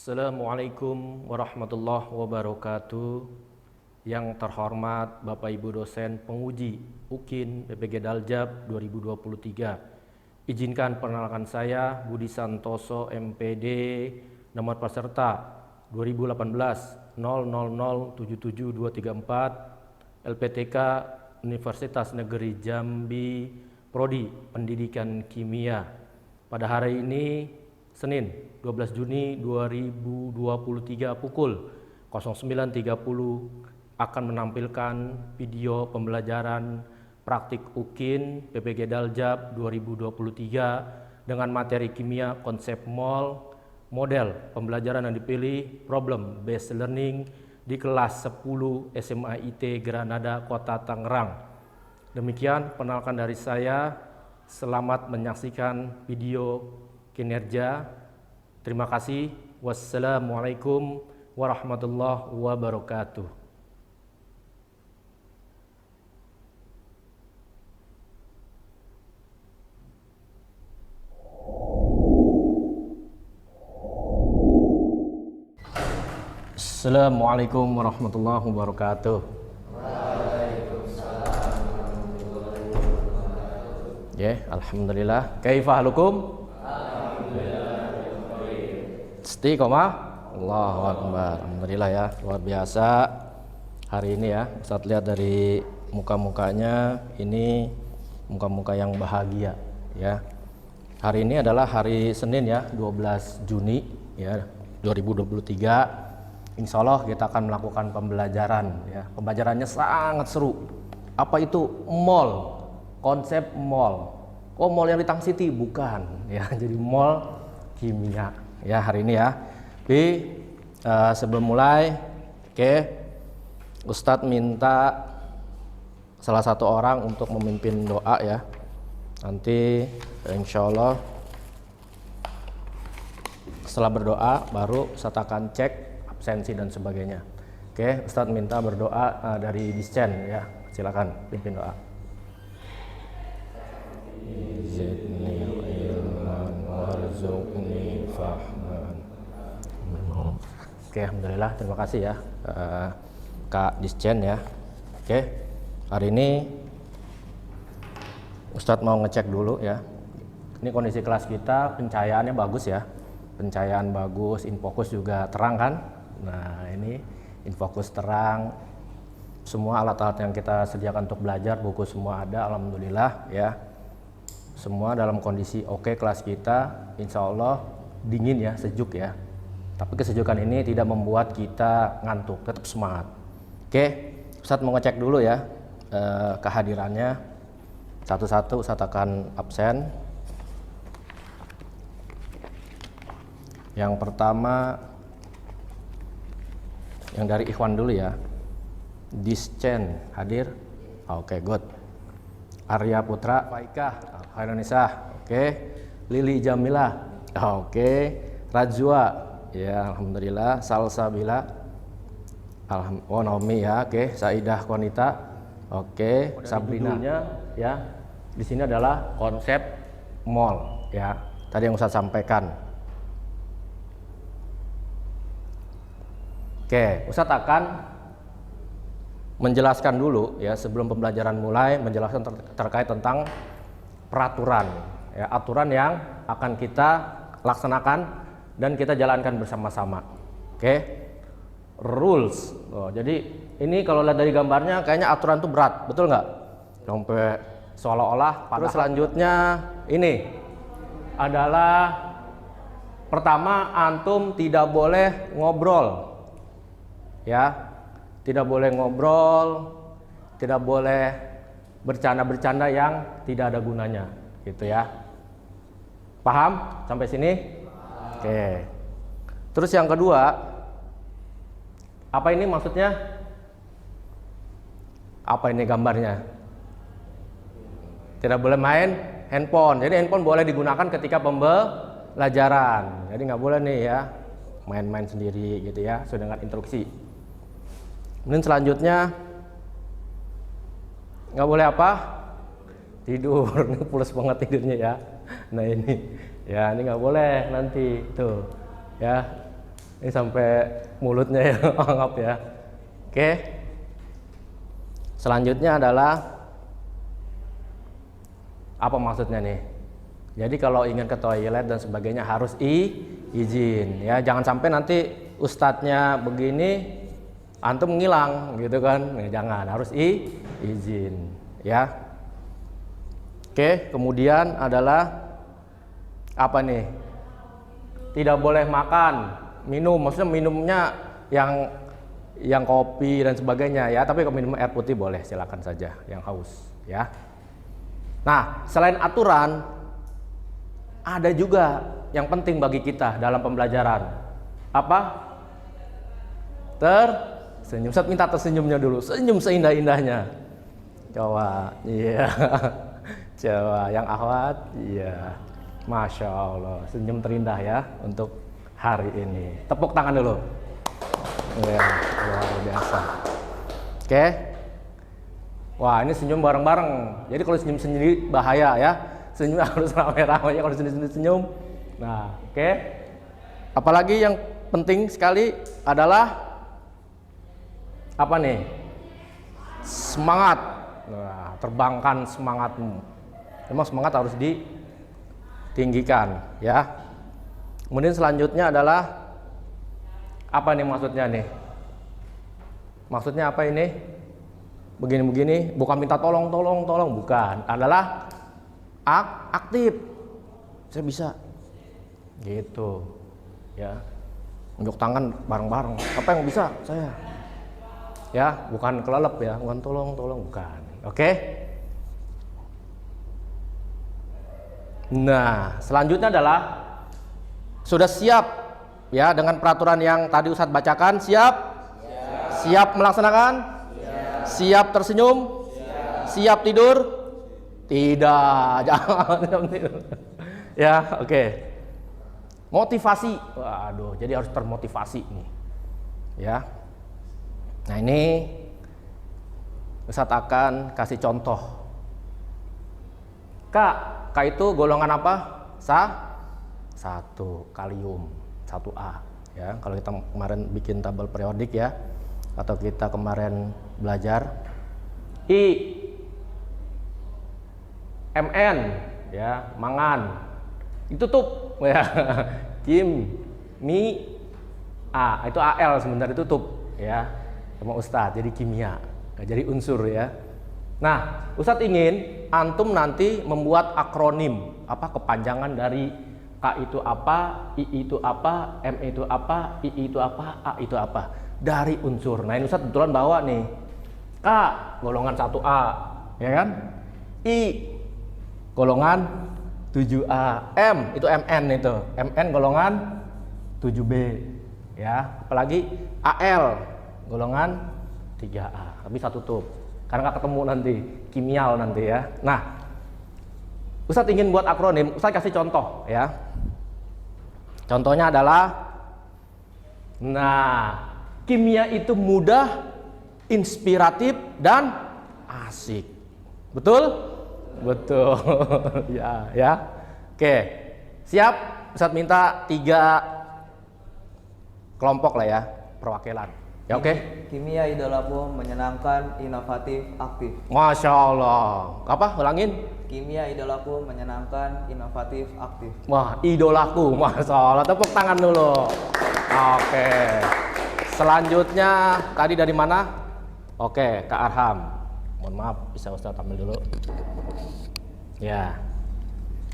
Assalamualaikum warahmatullahi wabarakatuh. Yang terhormat Bapak Ibu dosen penguji UKIN PPG Daljab 2023. Izinkan perkenalkan saya Budi Santoso MPD, nomor peserta 2018 00077234, LPTK Universitas Negeri Jambi, Prodi Pendidikan Kimia. Pada hari ini Senin 12 Juni 2023 pukul 09.30 akan menampilkan video pembelajaran praktik UKIN PPG Daljab 2023 dengan materi kimia konsep mol. Model pembelajaran yang dipilih problem based learning di kelas 10 SMA IT Granada Kota Tangerang. Demikian penalkan dari saya. Selamat menyaksikan video kinerja. Terima kasih. Wassalamualaikum warahmatullahi wabarakatuh. Assalamualaikum warahmatullahi wabarakatuh. Ya, alhamdulillah. Kaifa halukum? Istiqomah. Allahu Akbar. Alhamdulillah ya, luar biasa hari ini ya. Ustaz lihat dari muka-mukanya, ini muka-muka yang bahagia ya. Hari ini adalah hari Senin ya, 12 Juni ya 2023. Insya Allah kita akan melakukan pembelajaran ya. Pembelajarannya sangat seru. Apa itu mall? Konsep mall. Oh, mall yang di Tang City? Bukan ya. Jadi mall kimia ya hari ini ya. Tapi sebelum mulai, Ustadz minta salah satu orang untuk memimpin doa ya. Nanti insya Allah setelah berdoa baru Ustadz akan cek absensi dan sebagainya. Ustadz minta berdoa dari Discen ya. Silakan pimpin doa. Zidni ilman warzuqni fahman. Alhamdulillah, terima kasih ya Kak Discen ya. Hari ini Ustadz mau ngecek dulu ya. Ini kondisi kelas kita, pencahayaannya bagus ya. Pencahayaan bagus, infokus juga terang kan. Nah ini infokus terang. Semua alat-alat yang kita sediakan untuk belajar, buku semua ada, alhamdulillah ya. Semua dalam kondisi oke kelas kita, insya Allah dingin ya, sejuk ya. Tapi kesejukan ini tidak membuat kita ngantuk, tetap semangat. Ustadz mau ngecek dulu ya kehadirannya. Satu-satu Ustadz akan absen. Yang pertama yang dari Ikhwan dulu ya. Discen hadir. Oke, good. Arya Putra, Faikah, Indonesia. Lili Jamila. Rajwa. Ya, alhamdulillah. Salsabila. Naomi ya. Saidah Konita. Sabrina ya. Di sini adalah konsep mall ya. Tadi yang Ustaz sampaikan. Ustadz akan menjelaskan dulu ya sebelum pembelajaran mulai, menjelaskan terkait tentang peraturan ya, aturan yang akan kita laksanakan dan kita jalankan bersama-sama. Rules. Jadi ini kalau lihat dari gambarnya kayaknya aturan itu berat, betul nggak? Sampai seolah-olah. Terus selanjutnya ini adalah pertama, antum tidak boleh ngobrol. Ya, tidak boleh ngobrol, tidak boleh bercanda-bercanda yang tidak ada gunanya, gitu ya. Paham sampai sini? Terus yang kedua, apa ini maksudnya? Apa ini gambarnya? Tidak boleh main handphone. Jadi handphone boleh digunakan ketika pembelajaran. Jadi nggak boleh nih ya main-main sendiri gitu ya, sesuai dengan instruksi. Kemudian selanjutnya nggak boleh apa? Tidur. Ini pules banget tidurnya ya. Nah ini ya, ini nggak boleh nanti tuh ya. Ini sampai mulutnya ya, anggap ya. Oke. Selanjutnya adalah apa maksudnya nih? Jadi kalau ingin ke toilet dan sebagainya harus izin ya. Jangan sampai nanti ustadznya begini antum ngilang gitu kan. Jangan, harus izin ya. Oke, kemudian adalah apa nih? Tidak boleh makan, minum, maksudnya minumnya yang kopi dan sebagainya ya, tapi kalau minum air putih boleh, silakan saja yang haus ya. Nah, selain aturan ada juga yang penting bagi kita dalam pembelajaran. Apa? Tersenyum. Ustaz minta tersenyumnya dulu, senyum seindah-indahnya. Coba, iya. Coba yang akhwat, iya. Masya Allah, senyum terindah ya untuk hari ini. Tepuk tangan dulu. Ya, luar biasa. Oke. Wah, ini senyum bareng-bareng. Jadi kalau senyum sendiri bahaya ya. Senyum harus rame-rame ya kalau senyum. Nah, oke. Apalagi yang penting sekali adalah apa nih? Semangat. Nah, terbangkan semangatmu. Memang semangat harus ditinggikan ya. Kemudian selanjutnya adalah apa nih maksudnya nih? Maksudnya apa ini? Begini-begini, bukan minta tolong, bukan. Adalah aktif. Saya bisa. Gitu. Ya. Unjuk tangan bareng-bareng. Apa yang bisa? Saya. Ya, bukan kelelep ya, bukan tolong, bukan. Oke? Nah, selanjutnya adalah sudah siap ya dengan peraturan yang tadi Ustadz bacakan. Siap melaksanakan? Siap tersenyum? Siap tidur? Tidak, jangan tidur. Ya, oke. Motivasi. Waduh, jadi harus termotivasi nih. Ya. Nah, ini Ustadz akan kasih contoh. K itu golongan apa? 1 kalium 1A ya. Kalau kita kemarin bikin tabel periodik ya, atau kita kemarin belajar I Mn ya, mangan itu tutup ya. A itu Al sebenarnya tutup ya sama Ustadz, jadi kimia, jadi unsur ya. Nah, Ustadz ingin antum nanti membuat akronim, apa kepanjangan dari K itu apa, I itu apa, M itu apa, I itu apa, A itu apa, dari unsur. Nah, ini Ustadz kebetulan bawa nih. K golongan 1A, ya kan? I golongan 7A, M itu MN itu, MN golongan 7B, ya. Apalagi AL golongan 3A, tapi satu tutup. Karena nggak ketemu nanti, kimial nanti ya. Nah, Ustadz ingin buat akronim, Ustadz kasih contoh ya. Contohnya adalah, nah, kimia itu mudah, inspiratif, dan asik. Betul? Betul. ya. Oke, siap? Ustadz minta 3 kelompok lah ya, perwakilan. Ya oke. Kimia idolaku menyenangkan, inovatif, aktif. Masya Allah. Apa? Ulangin. Kimia idolaku menyenangkan, inovatif, aktif. Wah, idolaku. Masya Allah. Tepuk tangan dulu. Oke. Selanjutnya tadi dari mana? Oke, Kak Arham. Mohon maaf, bisa Ustaz ambil dulu. Ya.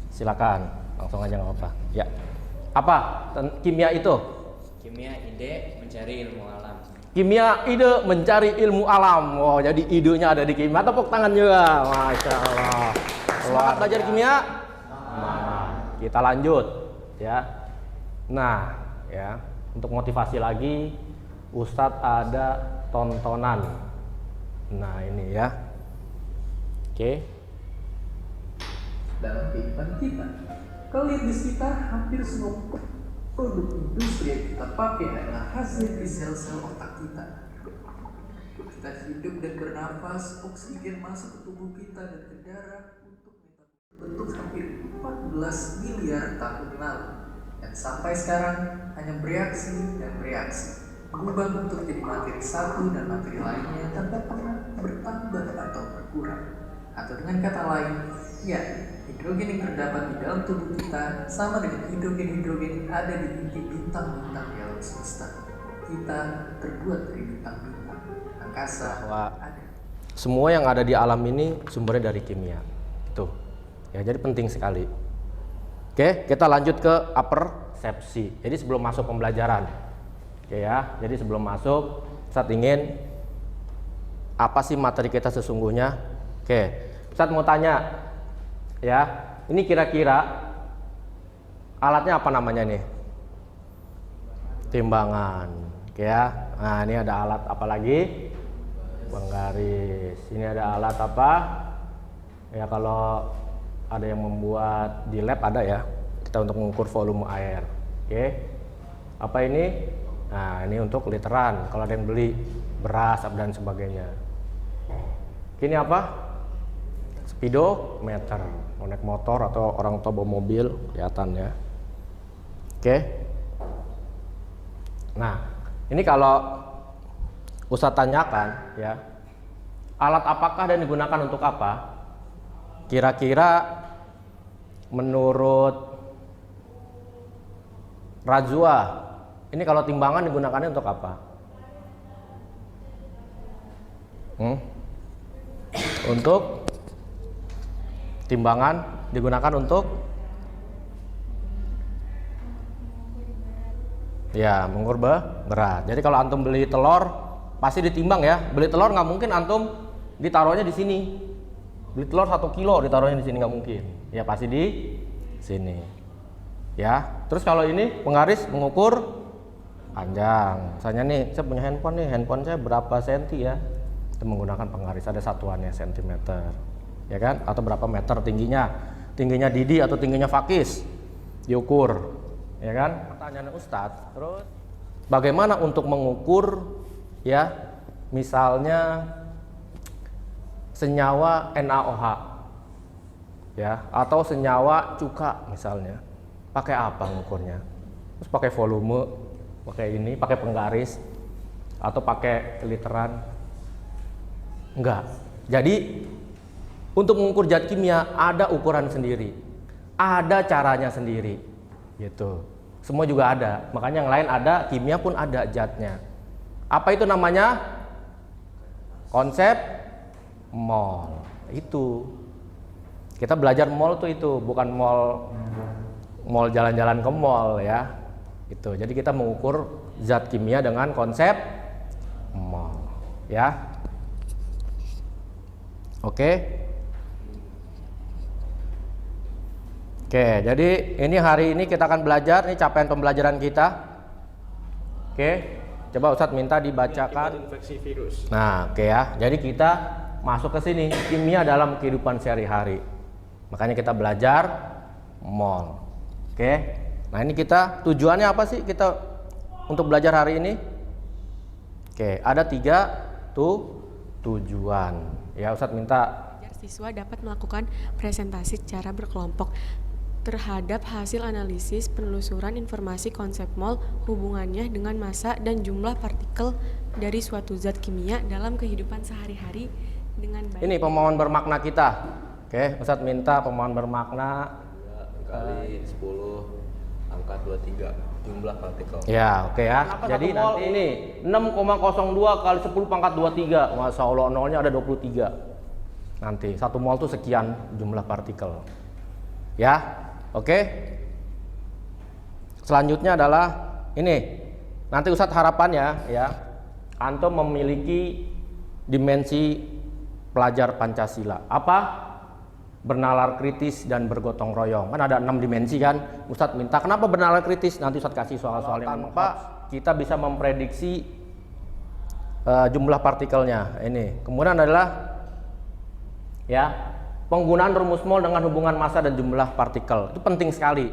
Silakan. Langsung aja nggak apa-apa. Ya. Apa? Kimia itu? Kimia ide mencari ilmu alam. Kimia ide mencari ilmu alam. Oh, jadi idenya ada di kimia. Tepuk tangan juga. Masya Allah. Semangat belajar kimia. Nah, kita lanjut ya. Nah, ya, untuk motivasi lagi, Ustadz ada tontonan. Nah, ini ya. Oke. Dalam kehidupan kita, kalau lihat di sekitar, hampir semua produk industri yang kita pakai adalah hasil dari sel-sel otak kita. Kita hidup dan bernafas, oksigen masuk ke tubuh kita dan ke darah untuk bentuk hampir 14 miliar tahun lalu. Dan sampai sekarang hanya bereaksi dan bereaksi, berubah bentuk jadi materi satu dan materi lainnya tanpa pernah bertambah atau berkurang. Atau dengan kata lain, ya, hidrogen yang terdapat di dalam tubuh kita sama dengan hidrogen-hidrogen yang ada di inti bintang-bintang di alam semesta. Kita terbuat dari bintang-bintang, angkasa, ada. Semua yang ada di alam ini sumbernya dari kimia. Itu. Ya, jadi penting sekali. Oke, kita lanjut ke apersepsi. Jadi sebelum masuk pembelajaran. Oke ya, jadi sebelum masuk Ustadz ingin apa sih materi kita sesungguhnya? Oke, Ustadz mau tanya ya, ini kira-kira alatnya apa namanya nih? Timbangan. Oke ya. Nah, ini ada alat apa lagi? Penggaris. Ini ada alat apa? Ya, kalau ada yang membuat di lab ada ya. Kita untuk mengukur volume air. Oke. Apa ini? Nah, ini untuk literan kalau ada yang beli beras dan sebagainya. Ini apa? Speedometer. Mau naik motor atau orang tua bawa mobil, kelihatan ya. Oke. Nah, ini kalau Ustadz tanyakan ya, alat apakah dan digunakan untuk apa? Kira-kira menurut Rajwa, ini kalau timbangan digunakannya untuk apa? Untuk timbangan digunakan untuk ya mengukur berat. Jadi kalau antum beli telur pasti ditimbang ya. Beli telur nggak mungkin antum ditaruhnya di sini. Beli telur 1 kilo ditaruhnya di sini nggak mungkin. Ya pasti di sini. Ya. Terus kalau ini penggaris mengukur panjang. Misalnya nih, saya punya handphone nih, handphone saya berapa senti ya? Kita menggunakan penggaris, ada satuannya sentimeter, ya kan? Atau berapa meter tingginya? Tingginya Didi atau tingginya Fakis diukur, ya kan? Pertanyaan Ustadz. Terus bagaimana untuk mengukur ya? Misalnya senyawa NaOH, ya, atau senyawa cuka misalnya. Pakai apa mengukurnya? Terus pakai volume, pakai ini, pakai penggaris, atau pakai literan? Enggak. Jadi untuk mengukur zat kimia ada ukuran sendiri, ada caranya sendiri, gitu. Semua juga ada. Makanya yang lain ada, kimia pun ada zatnya. Apa itu namanya? Konsep mol. Itu. Kita belajar mol tuh itu, bukan mol jalan-jalan ke mall ya. Itu. Jadi kita mengukur zat kimia dengan konsep mol, ya. Oke. Oke, jadi ini hari ini kita akan belajar, ini capaian pembelajaran kita. Oke. Coba Ustadz minta dibacakan infeksi virus. Nah, oke ya. Jadi kita masuk ke sini, kimia dalam kehidupan sehari-hari. Makanya kita belajar mol. Oke. Nah, ini kita tujuannya apa sih kita untuk belajar hari ini? Oke, ada 3 tujuan. Ya, Ustadz minta siswa dapat melakukan presentasi secara berkelompok terhadap hasil analisis penelusuran informasi konsep mol, hubungannya dengan massa dan jumlah partikel dari suatu zat kimia dalam kehidupan sehari-hari dengan baik. Ini pemahaman bermakna kita. Oke, Ustadz minta pemahaman bermakna Kali 10 angka 23 jumlah partikel. ya, oke ya. Jadi nanti ini 6,02 kali 10 pangkat 23. Masya Allah, nolnya ada 23. Nanti 1 mol itu sekian jumlah partikel. Ya. Oke. Selanjutnya adalah ini. Nanti Ustadz harapannya ya, antum memiliki dimensi pelajar Pancasila. Apa? Bernalar kritis dan bergotong royong. Kan ada 6 dimensi kan. Ustadz minta kenapa bernalar kritis? Nanti Ustadz kasih soal-soal yang tanpa kita bisa memprediksi jumlah partikelnya. Ini. Kemudian adalah ya, penggunaan rumus mol dengan hubungan massa dan jumlah partikel. Itu penting sekali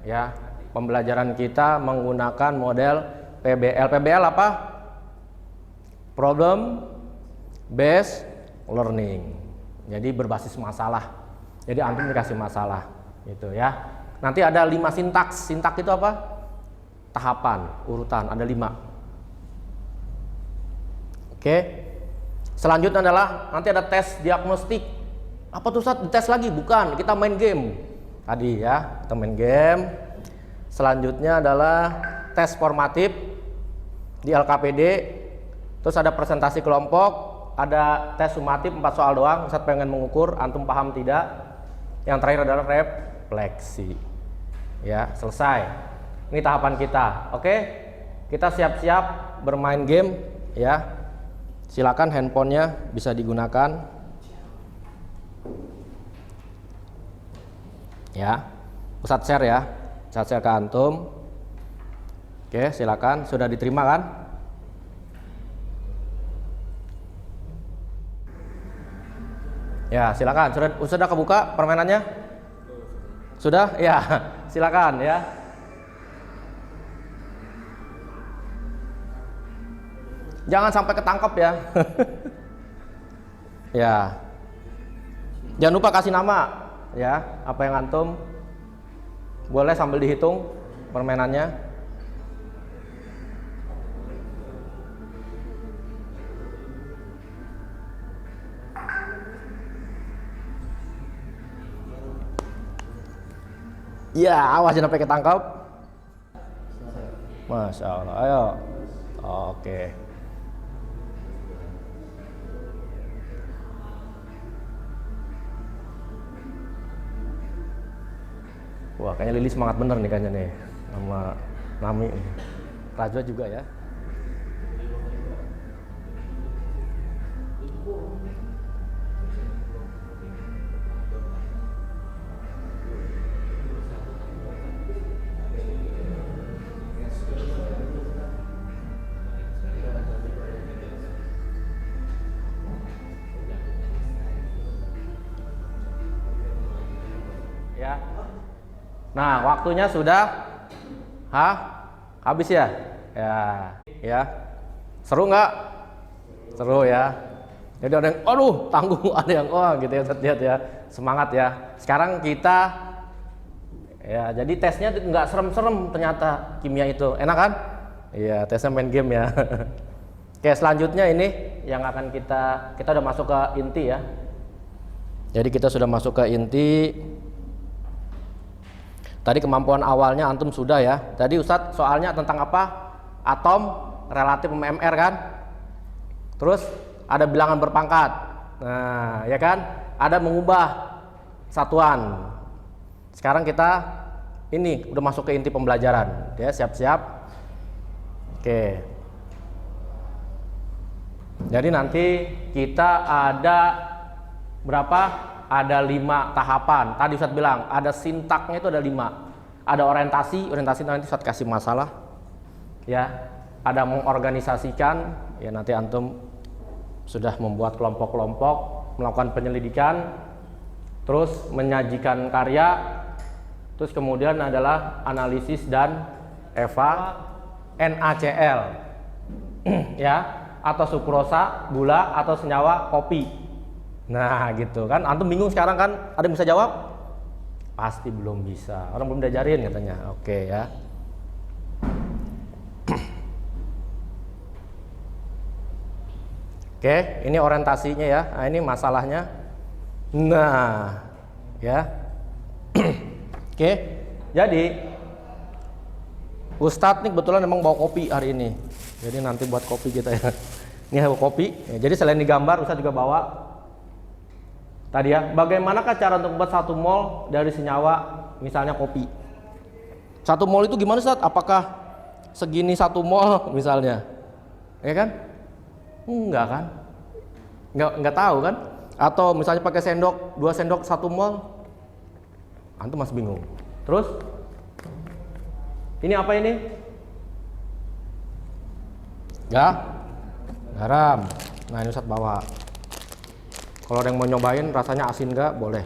ya. Pembelajaran kita menggunakan model PBL. PBL apa? Problem based learning. Jadi berbasis masalah. Jadi antum dikasih masalah gitu ya. Nanti ada 5 sintaks. Sintaks itu apa? Tahapan, urutan, ada 5. Oke. Selanjutnya adalah nanti ada tes diagnostik. Apa tuh Ustaz? Dites lagi? Bukan, kita main game. Tadi ya, kita main game. Selanjutnya adalah tes formatif di LKPD. Terus ada presentasi kelompok, ada tes sumatif 4 soal doang. Ustaz pengen mengukur antum paham tidak. Yang terakhir adalah refleksi. Ya, selesai. Ini tahapan kita. Oke. Kita siap-siap bermain game ya. Silakan handphonenya bisa digunakan. Ya. Ustaz share ya. Ustaz share ke antum. Oke, silakan. Sudah diterima kan? Ya, silakan. Sudah kebuka permainannya? Sudah? Ya, silakan ya. Jangan sampai ketangkep ya. Ya. Jangan lupa kasih nama ya, apa yang antum. Boleh sambil dihitung permainannya. Ya, awas jangan sampai ketangkep. Masya Allah, ayo. Oke. Wah, kayaknya Lili semangat bener nih kayaknya nih sama Nami. Rajwa juga ya. Ya. Nah, waktunya sudah habis ya? Ya. Seru nggak? Seru ya. Jadi ada yang, aduh, tanggung, ada yang, gitu ya, lihat ya, semangat ya. Sekarang kita, ya, jadi tesnya nggak serem-serem ternyata kimia itu, enak kan? Iya, tesnya main game ya. Oke, selanjutnya ini yang akan kita udah masuk ke inti ya. Jadi kita sudah masuk ke inti. Tadi kemampuan awalnya antum sudah ya. Tadi Ustadz soalnya tentang apa? Atom, relatif MR kan? Terus ada bilangan berpangkat. Nah, ya kan? Ada mengubah satuan. Sekarang kita ini udah masuk ke inti pembelajaran. Ya, siap-siap. Oke. Jadi nanti kita ada berapa? Ada 5 tahapan. Tadi Ustadz bilang ada sintaknya itu ada 5. Ada orientasi nanti Ustadz kasih masalah. Ya, ada mengorganisasikan. Ya, nanti antum sudah membuat kelompok-kelompok, melakukan penyelidikan, terus menyajikan karya, terus kemudian adalah analisis dan NaCl. Ya, atau sukrosa, gula atau senyawa kopi. Nah gitu kan, antum bingung sekarang kan, ada yang bisa jawab? Pasti belum bisa, orang belum diajarin katanya. Oke ya. Oke, ini orientasinya ya. Nah, ini masalahnya. Nah, ya. Oke, jadi Ustadz nih kebetulan emang bawa kopi hari ini. Jadi nanti buat kopi kita ya. Ini bawa kopi. Ya, jadi selain digambar, Ustadz juga bawa. Tadi ya, bagaimanakah cara untuk membuat 1 mol dari senyawa, misalnya kopi? 1 mol itu gimana Ustadz? Apakah segini 1 mol misalnya? Ya kan? Enggak kan? Enggak tahu kan? Atau misalnya pakai sendok, 2 sendok 1 mol? Antum masih bingung. Terus? Ini apa ini? Garam. Nah ini Ustadz bawa. Kalau ada yang mau nyobain rasanya asin nggak, boleh.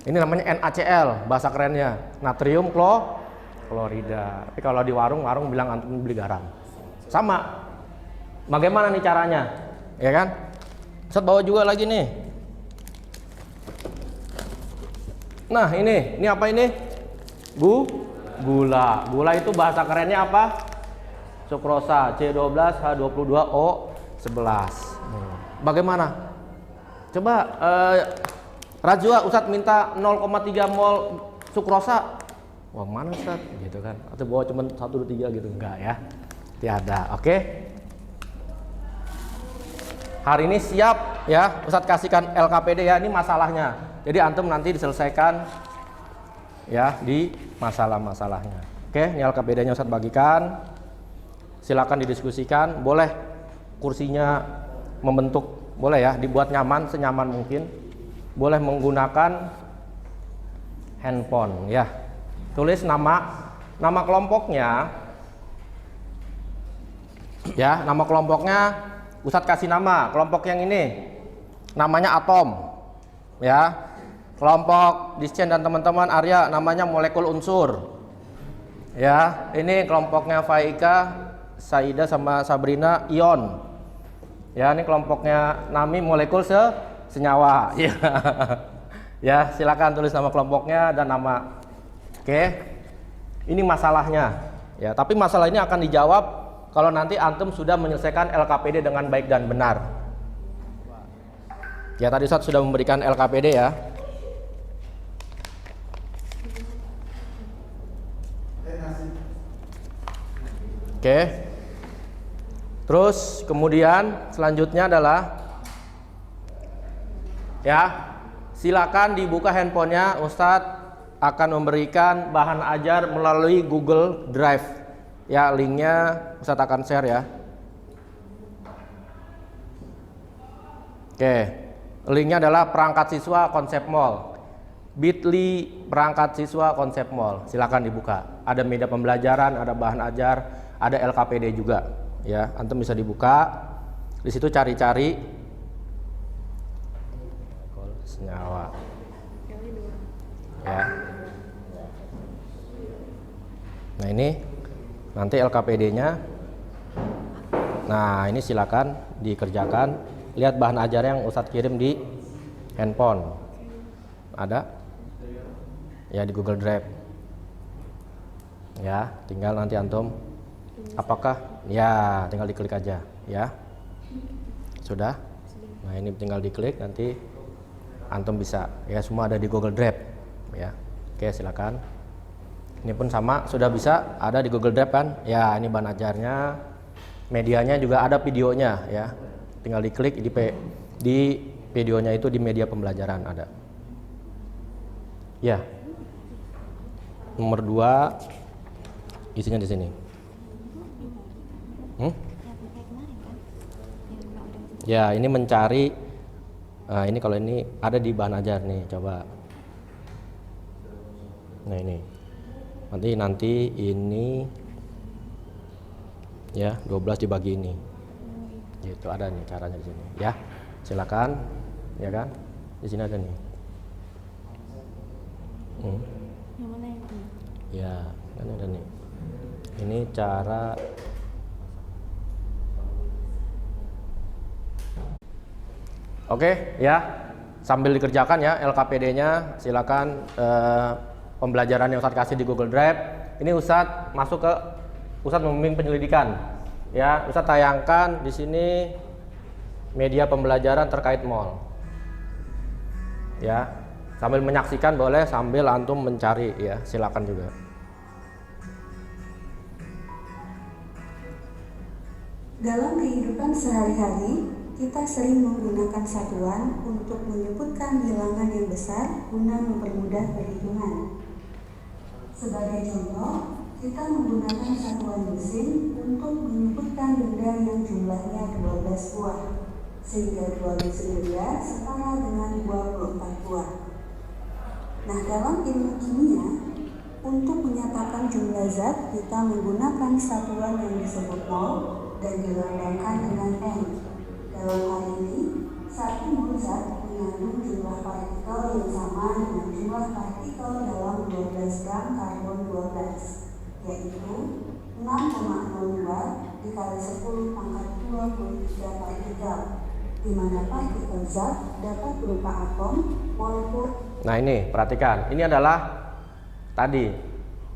Ini namanya NaCl, bahasa kerennya natrium klorida. Tapi kalau di warung bilang antum beli garam. Sama. Bagaimana nih caranya? Ya kan? Ustadz bawa juga lagi nih. Nah ini apa ini? Gula. Gula itu bahasa kerennya apa? Sukrosa, C12H22O11. Bagaimana? Coba Rajwa, Ustadz minta 0,3 mol sukrosa. Wah, mana Ustadz? Gitu kan. Atau bawa cuma 1, 2, 3 gitu. Enggak ya. Tiada. Oke. Hari ini siap ya, Ustadz kasihkan LKPD ya, ini masalahnya. Jadi antum nanti diselesaikan ya di masalah-masalahnya. Oke, ini LKPD-nya Ustadz bagikan. Silakan didiskusikan, boleh kursinya membentuk, boleh ya, dibuat nyaman, senyaman mungkin. Boleh menggunakan handphone ya. Tulis nama kelompoknya. Ya, nama kelompoknya Ustadz kasih nama kelompok yang ini, namanya atom, ya. Kelompok Discen dan teman-teman Arya namanya molekul unsur, ya. Ini kelompoknya Faika, Saida sama Sabrina ion, ya. Ini kelompoknya Nami molekul senyawa, ya. Ya, silakan tulis nama kelompoknya dan nama. Oke, ini masalahnya, ya. Tapi masalah ini akan dijawab kalau nanti antum sudah menyelesaikan LKPD dengan baik dan benar. Ya, tadi Ustadz sudah memberikan LKPD ya. Oke. Terus kemudian selanjutnya adalah ya, silakan dibuka handphonenya. Ustadz akan memberikan bahan ajar melalui Google Drive. Ya, linknya Ustadz akan share ya. Oke, linknya adalah perangkat siswa konsep mall. Bit.ly perangkat siswa konsep mall. Silakan dibuka. Ada media pembelajaran, ada bahan ajar, ada LKPD juga. Ya, antum bisa dibuka. Di situ cari-cari senyawa. Ya. Nah, ini nanti LKPD-nya. Nah, ini silakan dikerjakan. Lihat bahan ajar yang Ustadz kirim di handphone. Ada? Ya, di Google Drive. Ya, tinggal nanti antum apakah? Ya, tinggal diklik aja, ya. Sudah? Nah, ini tinggal diklik, nanti antum bisa. Ya, semua ada di Google Drive, ya. Oke, silakan. Ini pun sama, sudah bisa ada di Google Drive kan? Ya, ini bahan ajarnya, medianya juga ada videonya ya. Tinggal diklik di videonya itu di media pembelajaran ada. Ya. Nomor 2 isinya di sini. Ya, ini mencari. Nah, ini kalau ini ada di bahan ajar nih, coba. Nah, ini. Nanti ini ya 12 dibagi ini. Gitu, ada nih caranya di sini. Ya, silakan. Ya kan? Di sini ada nih. Yang mana yang ini? Ya, kan ada nih. Ini cara. Oke, ya. Sambil dikerjakan ya LKPD-nya, silakan pembelajaran yang Ustadz kasih di Google Drive. Ini Ustadz masuk ke Ustadz membimbing penyelidikan. Ya, Ustadz tayangkan di sini media pembelajaran terkait mall. Ya, sambil menyaksikan boleh, sambil antum mencari ya, silakan juga. Dalam kehidupan sehari-hari, kita sering menggunakan satuan untuk menyebutkan bilangan yang besar guna mempermudah perhitungan. Sebagai contoh, kita menggunakan satuan mesin untuk menyebutkan benda yang jumlahnya 12 buah, sehingga 12 benda setara dengan 24 buah. Nah, dalam ilmu kimia, untuk menyatakan jumlah zat, kita menggunakan satuan yang disebut mol dan dilambangkan dengan M. Dalam hal ini, 1 mol zat mengandung jumlah partikel yang sama dengan jumlah partikel dalam 12 gram karbon 12, yaitu 6,02 dikali 10 pangkat 23 partikel, di mana partikel zat dapat berupa atom, molekul. Nah, ini perhatikan, ini adalah tadi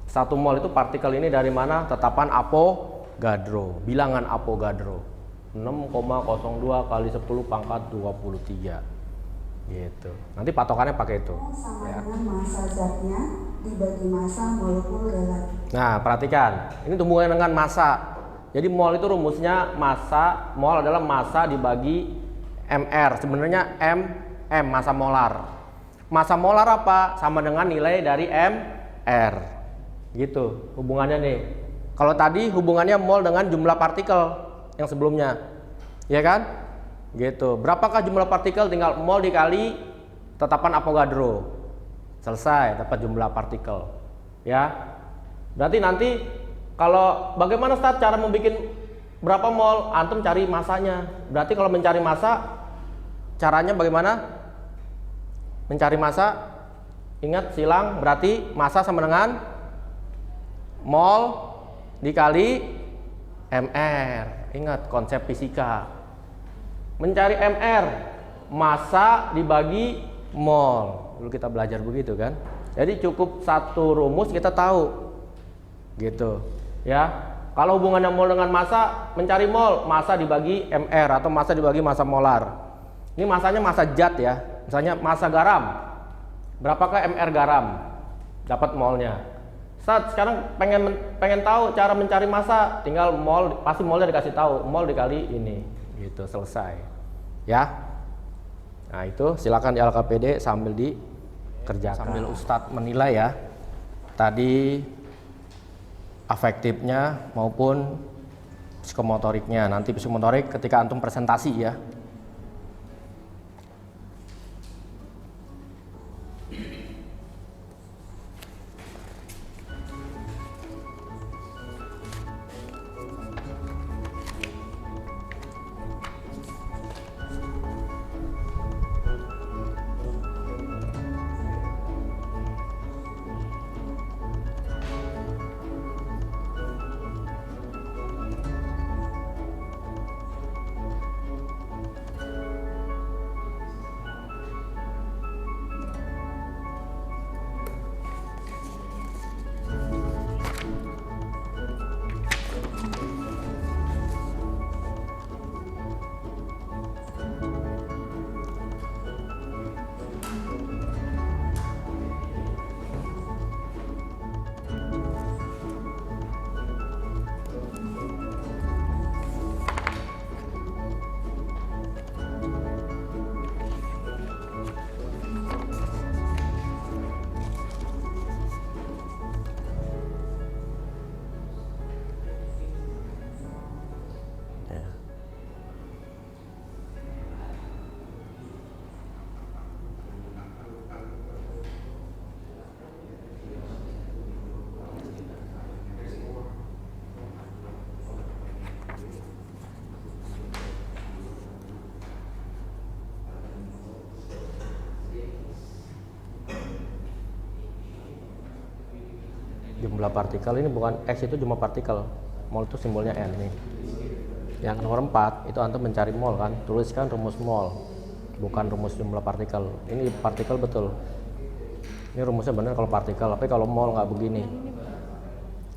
1 mol itu partikel ini dari mana? Tetapan Avogadro, bilangan Avogadro. 6,02 kali 10 pangkat 23. Gitu. Nanti patokannya pakai itu. Sama Ya. dengan massa zatnya dibagi massa molekul relatif. Nah, perhatikan. Ini hubungannya dengan massa. Jadi mol itu rumusnya massa, mol adalah massa dibagi mr. Sebenarnya m massa molar. Massa molar apa? Sama dengan nilai dari mr. Gitu hubungannya nih. Kalau tadi hubungannya mol dengan jumlah partikel yang sebelumnya. Ya kan? Gitu. Berapakah jumlah partikel? Tinggal mol dikali tetapan Avogadro. Selesai, dapat jumlah partikel. Ya. Berarti nanti kalau bagaimana Ustaz cara membuat berapa mol? Antum cari masanya. Berarti kalau mencari massa caranya bagaimana? Mencari massa, ingat silang, berarti massa sama dengan mol dikali mr. Ingat konsep fisika. Mencari mr, massa dibagi mol. Dulu kita belajar begitu kan. Jadi cukup satu rumus kita tahu. Gitu. Ya. Kalau hubungannya mol dengan massa, mencari mol, massa dibagi mr atau massa dibagi massa molar. Ini massanya massa zat ya. Misalnya massa garam. Berapakah mr garam? Dapat molnya. Saat sekarang pengen tahu cara mencari massa, tinggal mol, pasti molnya dikasih tahu, mol dikali ini. Gitu, selesai. Ya. Nah, itu silakan di LKPD sambil dikerjakan. Sambil Ustadz menilai ya. Tadi afektifnya maupun psikomotoriknya. Nanti psikomotorik ketika antum presentasi ya. Jumlah partikel ini bukan X, itu jumlah partikel. Mol itu simbolnya N nih. Yang nomor 4 itu antum mencari mol kan, tuliskan rumus mol, bukan rumus jumlah partikel. Ini partikel betul. Ini rumusnya benar kalau partikel, tapi kalau mol nggak begini.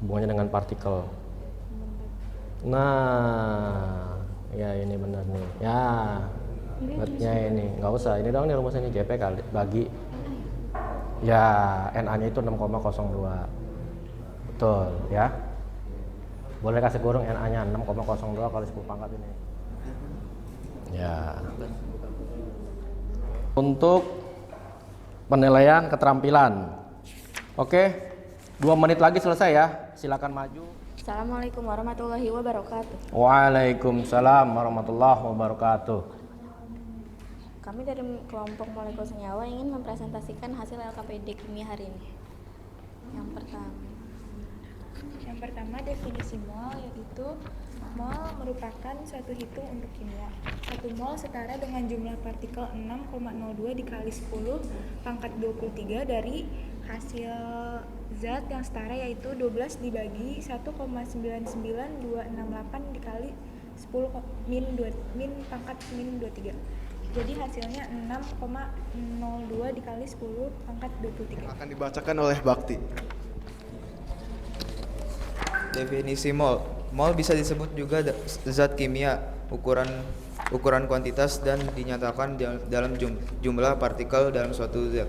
Hubungannya dengan partikel. Nah, ya ini benar nih. Ya, ingatnya ini nggak usah. Ini dong nih rumusnya ini JP kali bagi. Ya, NA-nya itu 6,02. Betul ya. Boleh kasih kurung NA-nya 6,02 kali 10 pangkat ini. Ya. Untuk penilaian keterampilan. Oke. 2 menit lagi selesai ya. Silakan maju. Assalamualaikum warahmatullahi wabarakatuh. Waalaikumsalam warahmatullahi wabarakatuh. Kami dari kelompok molekul senyawa ingin mempresentasikan hasil LKPD kimia hari ini. Yang pertama definisi mol, yaitu mol merupakan suatu hitung untuk kimia. 1 mol setara dengan jumlah partikel 6,02 dikali 10 pangkat 23 dari hasil zat yang setara, yaitu 12 dibagi 1,99268 dikali 10 min pangkat min 23. Jadi hasilnya 6,02 dikali 10 pangkat 23. Akan dibacakan oleh Bakti. Definisi mol. Mol bisa disebut juga zat kimia, ukuran kuantitas dan dinyatakan dalam jumlah partikel dalam suatu zat.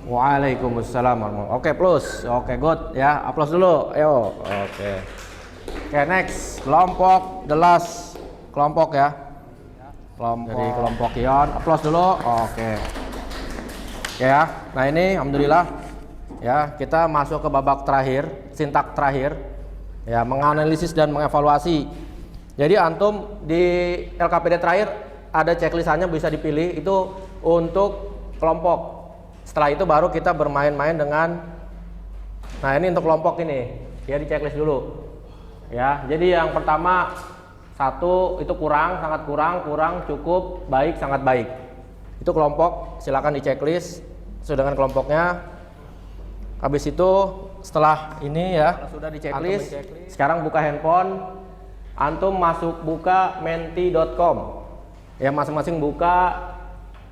Waalaikumsalam warahmatullahi. Oke, plus. Oke, good ya. Aplaus dulu. Ayo. Oke. Oke, next. Kelompok the last kelompok ya. Kelompok dari kelompok ion. Aplaus dulu. Oke. Oke ya. Nah, ini alhamdulillah ya, kita masuk ke babak terakhir, sintak terakhir. Ya, menganalisis dan mengevaluasi. Jadi antum di LKPD terakhir ada checklistannya, bisa dipilih itu untuk kelompok. Setelah itu baru kita bermain-main dengan, nah ini untuk kelompok ini ya, di checklist dulu ya. Jadi yang pertama 1 itu kurang, sangat kurang, cukup, baik, sangat baik. Itu kelompok, silakan di checklist sesuai dengan kelompoknya. Habis itu setelah ini ya sudah di checklist, sekarang buka handphone, antum buka menti.com ya, masing-masing buka,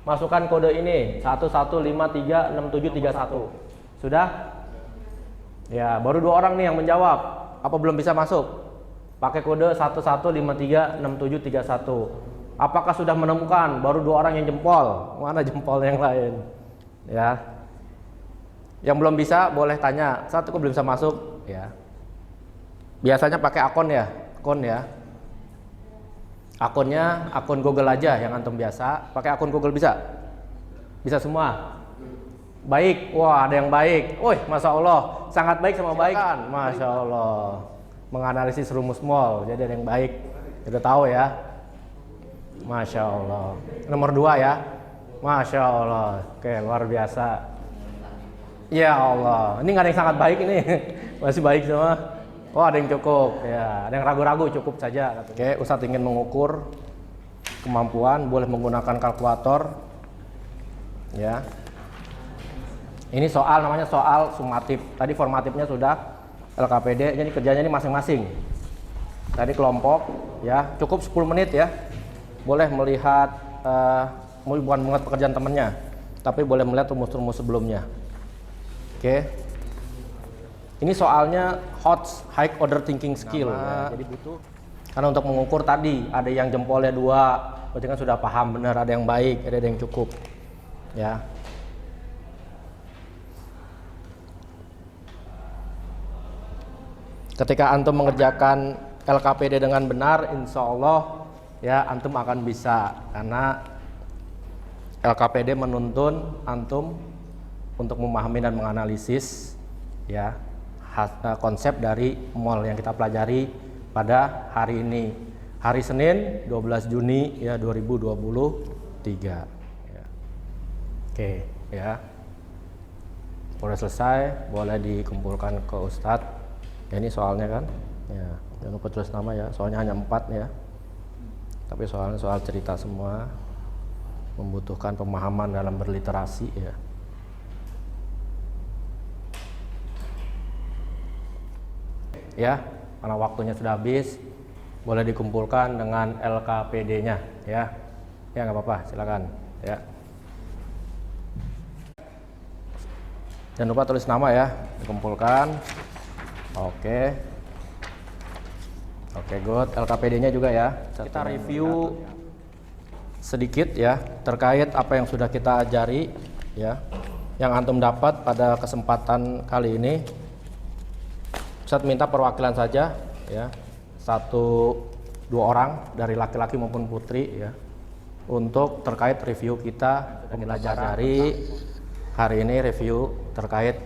masukkan kode ini 11536731. Sudah? Ya, baru 2 orang nih yang menjawab. Apa belum bisa masuk? Pakai kode 11536731. Apakah sudah menemukan? Baru 2 orang yang jempol. Mana jempol yang lain? Ya. Yang belum bisa boleh tanya, kok belum bisa masuk ya. Biasanya pakai akun ya. Akunnya akun Google aja yang antum biasa. Pakai akun Google bisa? Bisa semua? Baik, wah ada yang baik. Wih, Masya Allah, sangat baik sama baik kan? Masya Allah, menganalisis rumus mol, jadi ada yang baik. Udah tahu ya? Masya Allah. Nomor 2 ya? Masya Allah, oke, luar biasa. Ya Allah, ini nggak ada yang sangat baik ini, masih baik semua. Oh, ada yang cukup, ya. Ada yang ragu-ragu, cukup saja. Oke, Ustadz ingin mengukur kemampuan, boleh menggunakan kalkulator. Ya. Ini soal namanya soal sumatif. Tadi formatifnya sudah LKPD, jadi kerjanya ini masing-masing. Tadi kelompok, ya, cukup 10 menit ya. Boleh melihat, bukan melihat pekerjaan temannya, tapi boleh melihat rumus-rumus sebelumnya. Oke. Ini soalnya high order thinking skill ya. Jadi butuh, karena untuk mengukur tadi ada yang jempolnya 2, berarti kan sudah paham benar, ada yang baik, ada yang cukup. Ya. Ketika antum mengerjakan LKPD dengan benar, insya Allah ya antum akan bisa, karena LKPD menuntun antum untuk memahami dan menganalisis ya konsep dari mol yang kita pelajari pada hari ini, hari Senin 12 Juni ya 2023 ya. Oke ya, boleh selesai, boleh dikumpulkan ke Ustadz ya. Ini soalnya kan ya, jangan lupa tulis nama ya, soalnya hanya 4 ya, tapi soalnya soal cerita semua, membutuhkan pemahaman dalam berliterasi ya. Ya, karena waktunya sudah habis, boleh dikumpulkan dengan LKPD-nya ya. Ya nggak apa-apa, silakan ya. Jangan lupa tulis nama ya, dikumpulkan. Oke, good. LKPD-nya juga ya. Kita review sedikit ya terkait apa yang sudah kita ajari ya, yang antum dapat pada kesempatan kali ini. Ustadz minta perwakilan saja ya, 1-2 orang dari laki-laki maupun putri ya, untuk terkait review kita yang pelajari hari ini, review terkait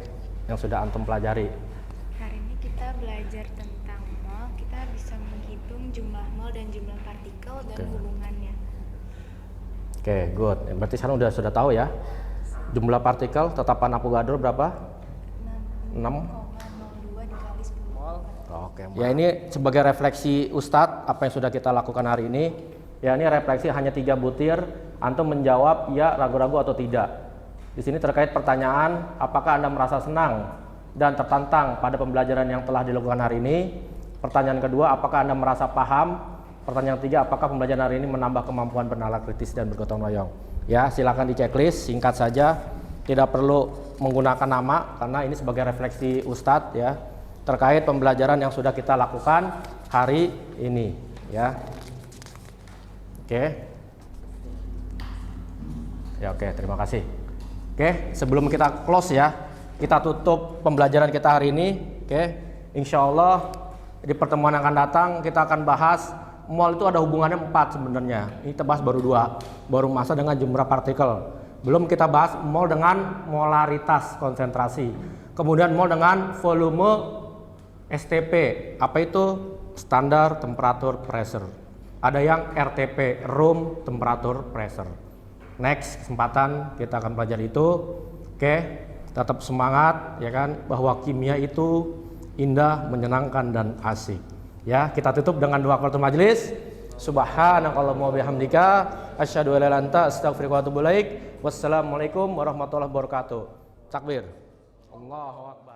yang sudah antum pelajari. Hari ini kita belajar tentang mol, kita bisa menghitung jumlah mol dan jumlah partikel dan hubungannya. Oke, good. Berarti sekarang sudah tahu ya. Jumlah partikel tetapan Avogadro berapa? 6. Oke, ya ini sebagai refleksi Ustadz apa yang sudah kita lakukan hari ini. Ya ini refleksi hanya 3 butir, antum menjawab ya, ragu-ragu atau tidak. Di sini terkait pertanyaan, apakah Anda merasa senang dan tertantang pada pembelajaran yang telah dilakukan hari ini? Pertanyaan kedua, apakah Anda merasa paham? Pertanyaan ketiga, apakah pembelajaran hari ini menambah kemampuan bernalar kritis dan bergotong royong? Ya, silakan di checklist, singkat saja, tidak perlu menggunakan nama karena ini sebagai refleksi Ustadz ya. terkait pembelajaran yang sudah kita lakukan hari ini ya. Oke. Ya oke, terima kasih. Oke, sebelum kita close ya, kita tutup pembelajaran kita hari ini. Oke, insya Allah di pertemuan yang akan datang kita akan bahas mol itu ada hubungannya 4 sebenarnya. Ini kita bahas baru 2, baru massa dengan jumlah partikel. Belum kita bahas mol dengan molaritas konsentrasi. Kemudian mol dengan volume STP. Apa itu? Standar temperature pressure. Ada yang RTP, room temperature pressure. Next kesempatan kita akan pelajari itu. Oke, tetap semangat ya kan, bahwa kimia itu indah, menyenangkan dan asik. Ya, kita tutup dengan doa kafaratul majelis. Subhanakallahumma wa bihamdika asyhadu an la ilaha illa anta astaghfiruka wa atubu ilaik. Wassalamualaikum warahmatullahi wabarakatuh. Takbir. Allahu akbar.